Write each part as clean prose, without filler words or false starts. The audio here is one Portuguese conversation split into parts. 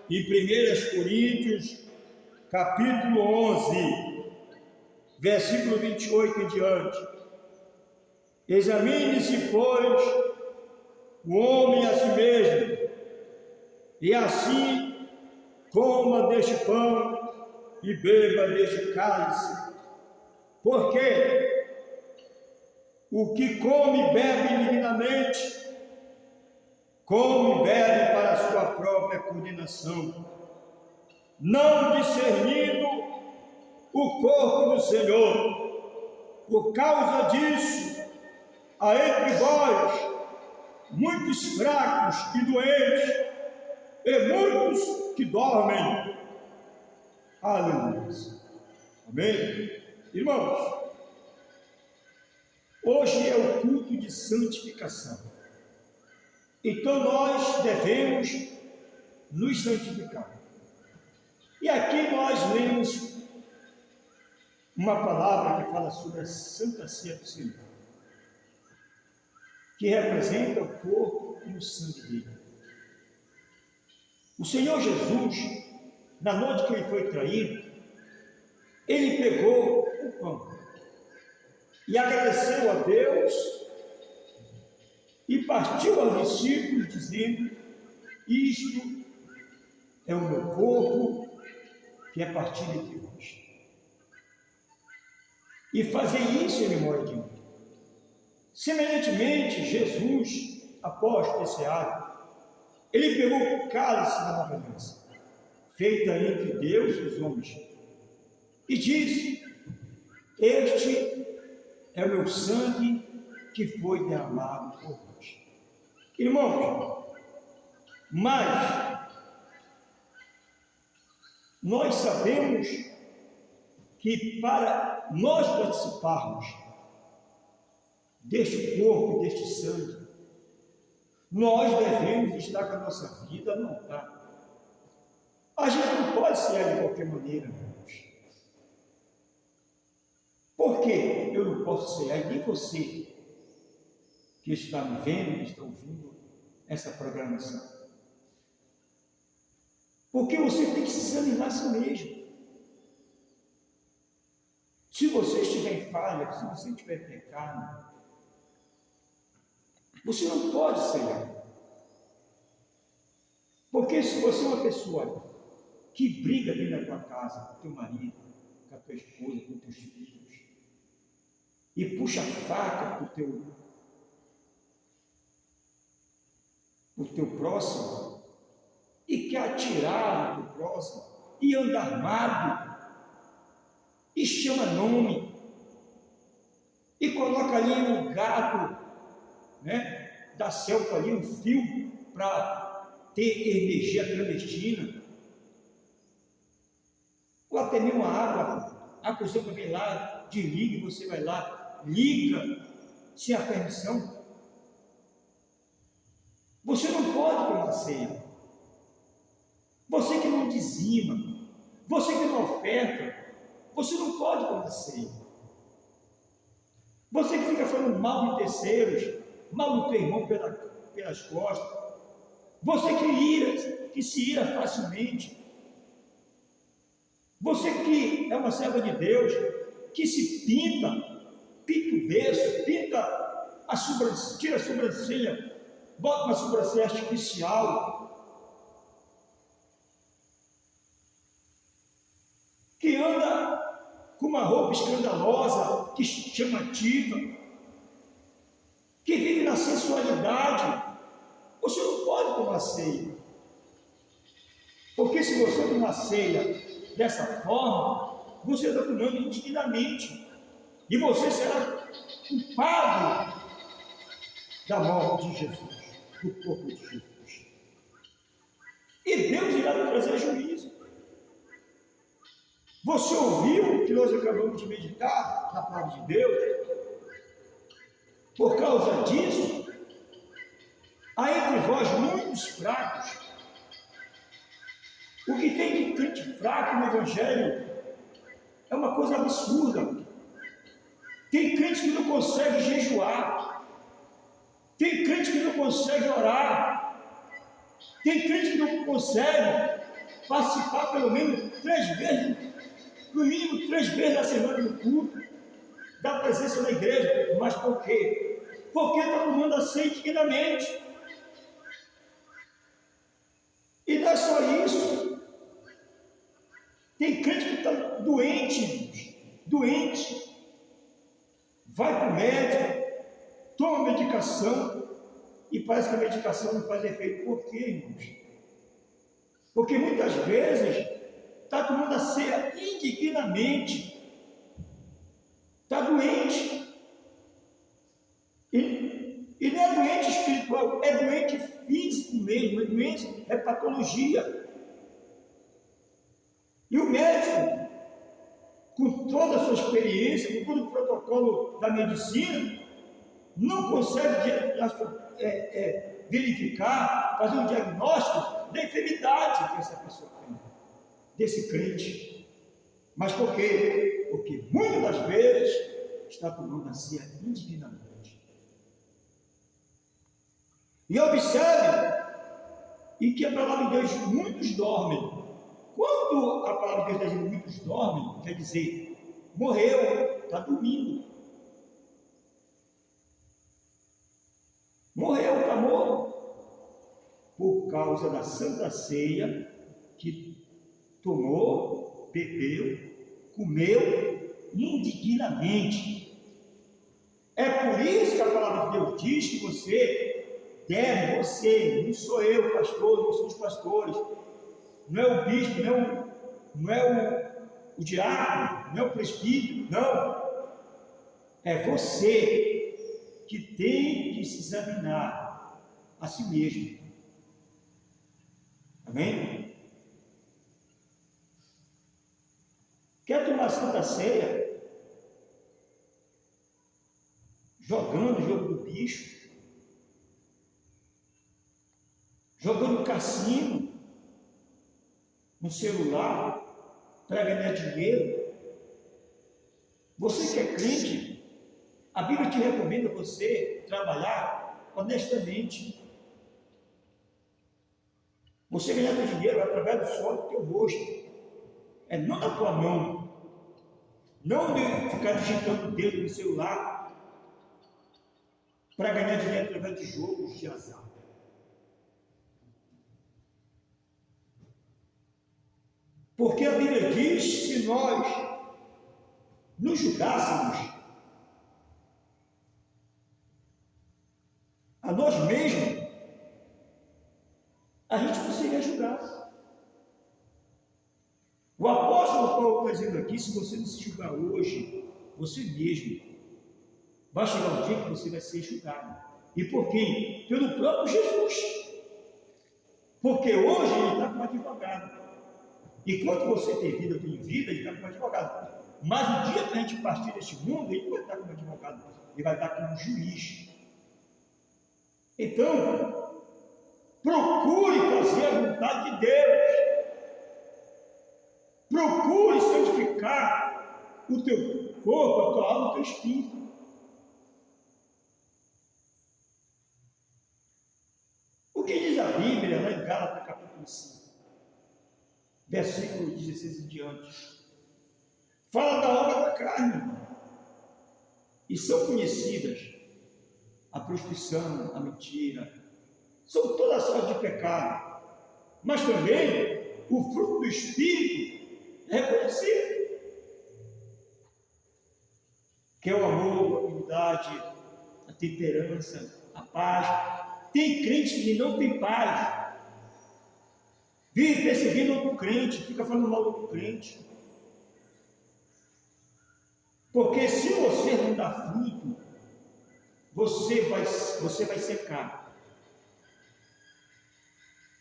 em 1 Coríntios, capítulo 11, versículo 28 em diante. Examine-se, pois, o homem a si mesmo, e assim coma deste pão e beba deste cálice. Porque o que come e bebe indignamente, come e bebe para a sua própria condenação, não discernindo o corpo do Senhor. Por causa disso, há entre vós muitos fracos e doentes, e muitos que dormem. Aleluia. Amém? Irmãos, hoje é o culto de santificação. Então nós devemos nos santificar. E aqui nós lemos uma palavra que fala sobre a Santa Ceia do Senhor, que representa o corpo e o sangue dele. O Senhor Jesus, na noite que ele foi traído, ele pegou o pão e agradeceu a Deus e partiu aos discípulos dizendo: isto é o meu corpo que é partido entre vós. E fazer isso em memória de mim. Semelhantemente, Jesus, após ter ceado, ele pegou o cálice da nova aliança, feita entre Deus e os homens, e disse: este é o meu sangue que foi derramado por vós. Irmãos, mas nós sabemos que para nós participarmos deste corpo, deste sangue, nós devemos estar com a nossa vida montada. A gente não pode cear de qualquer maneira, irmãos. Por que eu não posso cear? E nem você que está me vendo, que está ouvindo essa programação. Porque você tem que se examinar a si mesmo. Se você estiver em falha, se você estiver em pecado, você não pode cear. Porque se você é uma pessoa que briga dentro da tua casa, com o teu marido, com a tua esposa, com os teus filhos, e puxa a faca para o teu próximo, e quer atirar no teu próximo, e anda armado, e chama nome, e coloca ali um gato, da selva ali, um fio para ter energia clandestina, ou até mesmo a água, a pessoa que vem lá, desliga e você vai lá, liga, sem a permissão. Você não pode tomar ceia. Você que não dizima, você que não oferta, você não pode tomar ceia. Você que fica falando mal de terceiros, mal do teu irmão pelas costas, você que se ira facilmente, você que é uma serva de Deus, que se pinta o berço, tira a sobrancelha, bota uma sobrancelha artificial, que anda com uma roupa escandalosa, que chamativa, que vive na sensualidade, você não pode tomar ceia. Porque se você tomar ceia dessa forma, você está tomando indignamente, e você será culpado da morte de Jesus, do corpo de Jesus. E Deus irá nos trazer juízo. Você ouviu o que nós acabamos de meditar na palavra de Deus? Por causa disso, há entre vós muitos fracos. O que tem de crente fraco no Evangelho é uma coisa absurda. Tem crente que não consegue jejuar, tem crente que não consegue orar, tem crente que não consegue participar pelo menos 3 vezes, no mínimo 3 vezes na semana no culto, da presença na igreja. Mas por quê? Porque está tomando a ceia indignamente. E não é só isso. Tem crente que está doente, irmãos, doente. Vai para o médico, toma medicação e parece que a medicação não faz efeito. Por quê, irmãos? Porque muitas vezes está tomando a ceia indignamente. Está doente. E não é doente espiritual, é doente físico mesmo, é doença, é patologia. E o médico, com toda a sua experiência, com todo o protocolo da medicina, não consegue verificar, fazer um diagnóstico da enfermidade que essa pessoa tem, desse crente. Mas por quê? Porque muitas das vezes está tomando a ceia indignamente. E observe, e que a palavra de Deus, muitos dormem. Quando a palavra de Deus diz muitos dormem, quer dizer, morreu, está dormindo. Morreu, está morto. Por causa da santa ceia que tomou, bebeu, comeu indignamente. É por isso que a palavra de Deus diz que você, não sou eu, pastor, não são os pastores, não é o bispo, não é o diácono, não é o presbítero, não. É você que tem que se examinar a si mesmo. Amém? Quer tomar santa ceia? Jogando o jogo do bicho, jogando cassino no celular para ganhar dinheiro. Você que é crente, a Bíblia te recomenda você trabalhar honestamente. Você ganhar teu dinheiro através do sol do teu rosto, não da tua mão, não de ficar digitando o dedo no celular para ganhar dinheiro através de jogos de azar. Porque a Bíblia diz, se nós nos julgássemos a nós mesmos, a gente não seria julgado. O apóstolo Paulo está dizendo aqui, se você não se julgar hoje, você mesmo, vai chegar um dia que você vai ser julgado. E por quem? Pelo próprio Jesus. Porque hoje ele está como advogado. E quando você tem vida, eu tenho vida, ele está como advogado. Mas o dia que a gente partir deste mundo, ele não vai estar como advogado, ele vai estar como juiz. Então, procure fazer a vontade de Deus. Procure santificar o teu corpo, a tua alma, o teu espírito. O que diz a Bíblia lá em Gálatas capítulo 5, versículo 16 em diante? Fala da obra da carne. E são conhecidas a prostituição, a mentira, são todas sorte de pecado. Mas também o fruto do Espírito é reconhecido, que é o amor, a humildade, a temperança, a paz. Tem crente que não tem paz, vive perseguindo outro crente, fica falando mal do outro crente. Porque se você não dá fruto, você vai secar.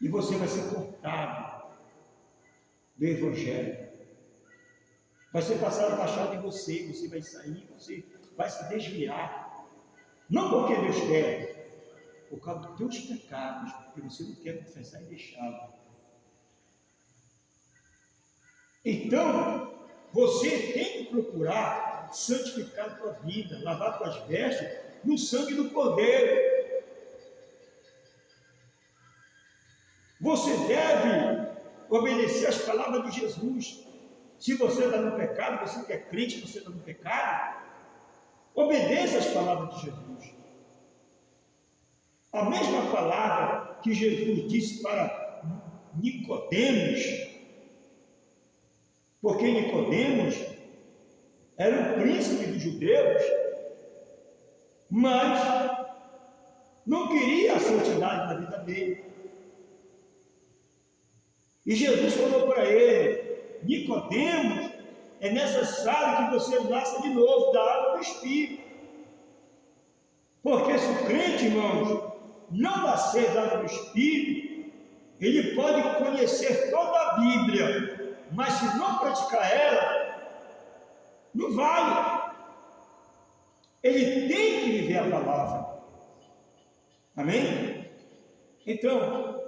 E você vai ser cortado do Evangelho. Vai ser passado a machado em você, você vai sair, você vai se desviar. Não porque Deus quer, por causa dos teus pecados, porque você não quer confessar e deixá-lo. Então, você tem que procurar santificar a tua vida, lavar tuas vestes no sangue do Cordeiro. Você deve obedecer às palavras de Jesus. Se você está no pecado, você que é crente, você está no pecado, obedeça às palavras de Jesus. A mesma palavra que Jesus disse para Nicodemos, porque Nicodemos era o príncipe dos judeus, mas não queria a santidade na vida dele. E Jesus falou para ele: Nicodemos, é necessário que você nasça de novo da água do Espírito. Porque se o crente, irmãos, não nascer da água do Espírito, ele pode conhecer toda a Bíblia, mas se não praticar ela, não vale. Ele tem que viver a palavra. Amém? Então,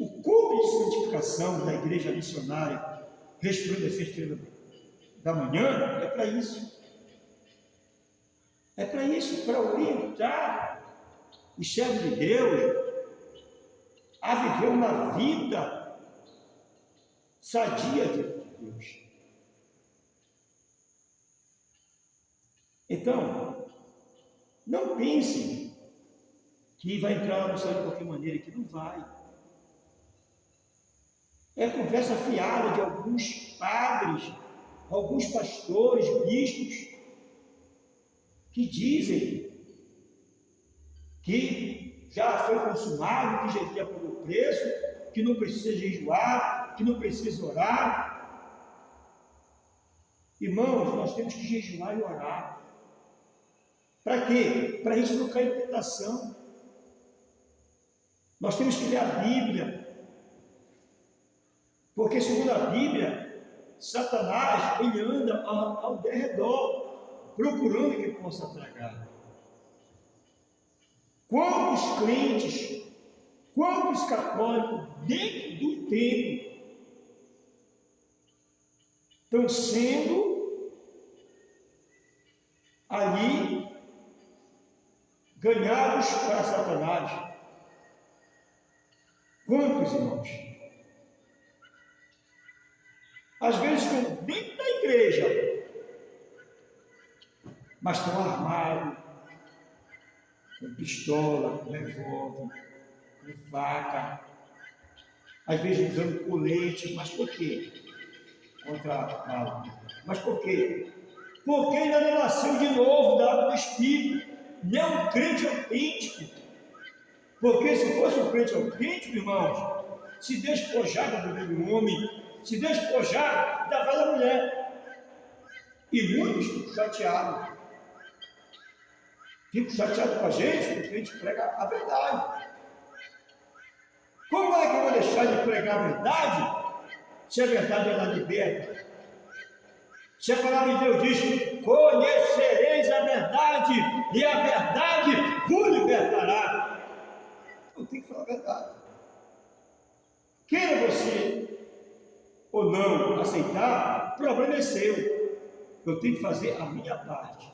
o culto de santificação da igreja missionária Resplandecer Estrela da Manhã é para isso. É para isso, para orientar os servos de Deus a viver uma vida sadia de Deus. Então, não pense que vai entrar lá no céu de qualquer maneira, que não vai. É a conversa fiada de alguns padres, alguns pastores, bispos, que dizem que já foi consumado, que Jesus já pagou o preço, que não precisa jejuar, que não precisa orar. Irmãos, nós temos que jejuar e orar. Para quê? Para a gente não cair em tentação. Nós temos que ler a Bíblia. Porque, segundo a Bíblia, Satanás, ele anda ao derredor, procurando que possa tragar. Quantos crentes, quantos católicos, dentro do templo, estão sendo ali ganhados para Satanás? Quantos, irmãos? Às vezes estão dentro da igreja, mas estão armados, com pistola, com revólver, com faca, às vezes usando colete. Mas por quê? Contra a bala. Mas por quê? Porque ainda não nasceu de novo da água do Espírito, não é um crente autêntico. Porque se fosse um crente autêntico, irmãos, se despojava do velho homem, se despojar da velha mulher. E muitos ficam chateados. Ficam chateados com a gente, porque a gente prega a verdade. Como é que eu vou deixar de pregar a verdade, se a verdade ela liberta? Se a palavra de Deus diz: conhecereis a verdade, e a verdade vos libertará. Eu tenho que falar a verdade. Queira você ou não aceitar, o problema é seu. Eu tenho que fazer a minha parte.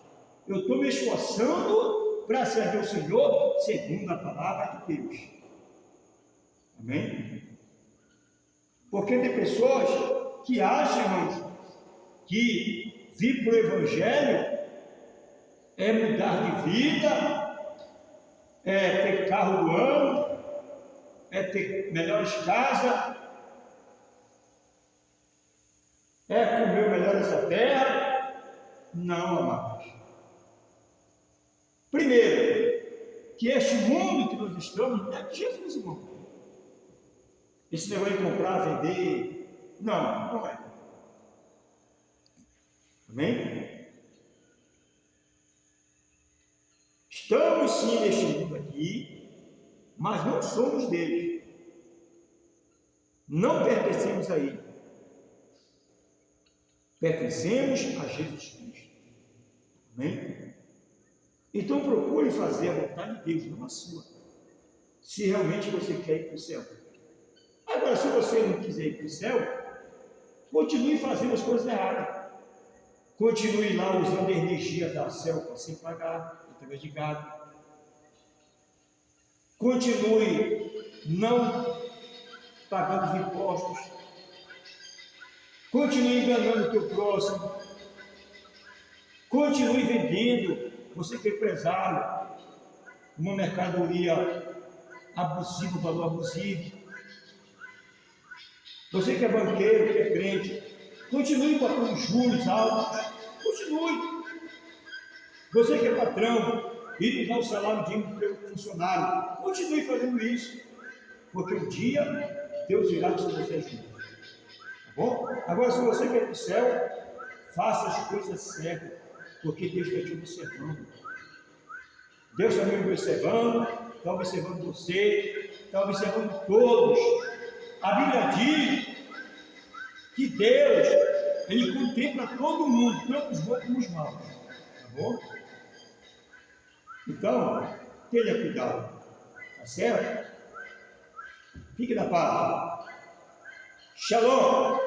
Eu estou me esforçando para servir o Senhor segundo a palavra de Deus. Amém? Porque tem pessoas que acham, irmãos, que vir para o Evangelho é mudar de vida, é ter carro do ano, é ter melhores casas, é comer o melhor dessa terra. Não, amados. Primeiro, que este mundo que nós estamos não é de Jesus, irmão. Esse negócio de comprar, vender, não é. Amém? Estamos sim neste mundo aqui, mas não somos dele. Não pertencemos a ele. Pertencemos a Jesus Cristo. Amém? Então procure fazer a vontade de Deus, não a sua. Se realmente você quer ir para o céu. Agora, se você não quiser ir para o céu, continue fazendo as coisas erradas. Continue lá usando a energia da selva sem pagar, através de gado. Continue não pagando os impostos. Continue enganando o teu próximo. Continue vendendo, você que é empresário, uma mercadoria abusiva, valor abusivo. Você que é banqueiro, que é crente, continue botando juros altos. Continue. Você que é patrão e não dá o salário digno do teu funcionário, continue fazendo isso. Porque um dia Deus irá te trazer juros. Tá bom? Agora, se você quer ir para o céu, faça as coisas certas, porque Deus está te observando. Deus está me observando, está observando você, está observando todos. A Bíblia diz que Deus, Ele contempla todo mundo, tanto os bons como os maus. Tá bom? Então, tenha cuidado. Tá certo? Fique na paz. Shalom.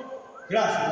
Graças a Deus.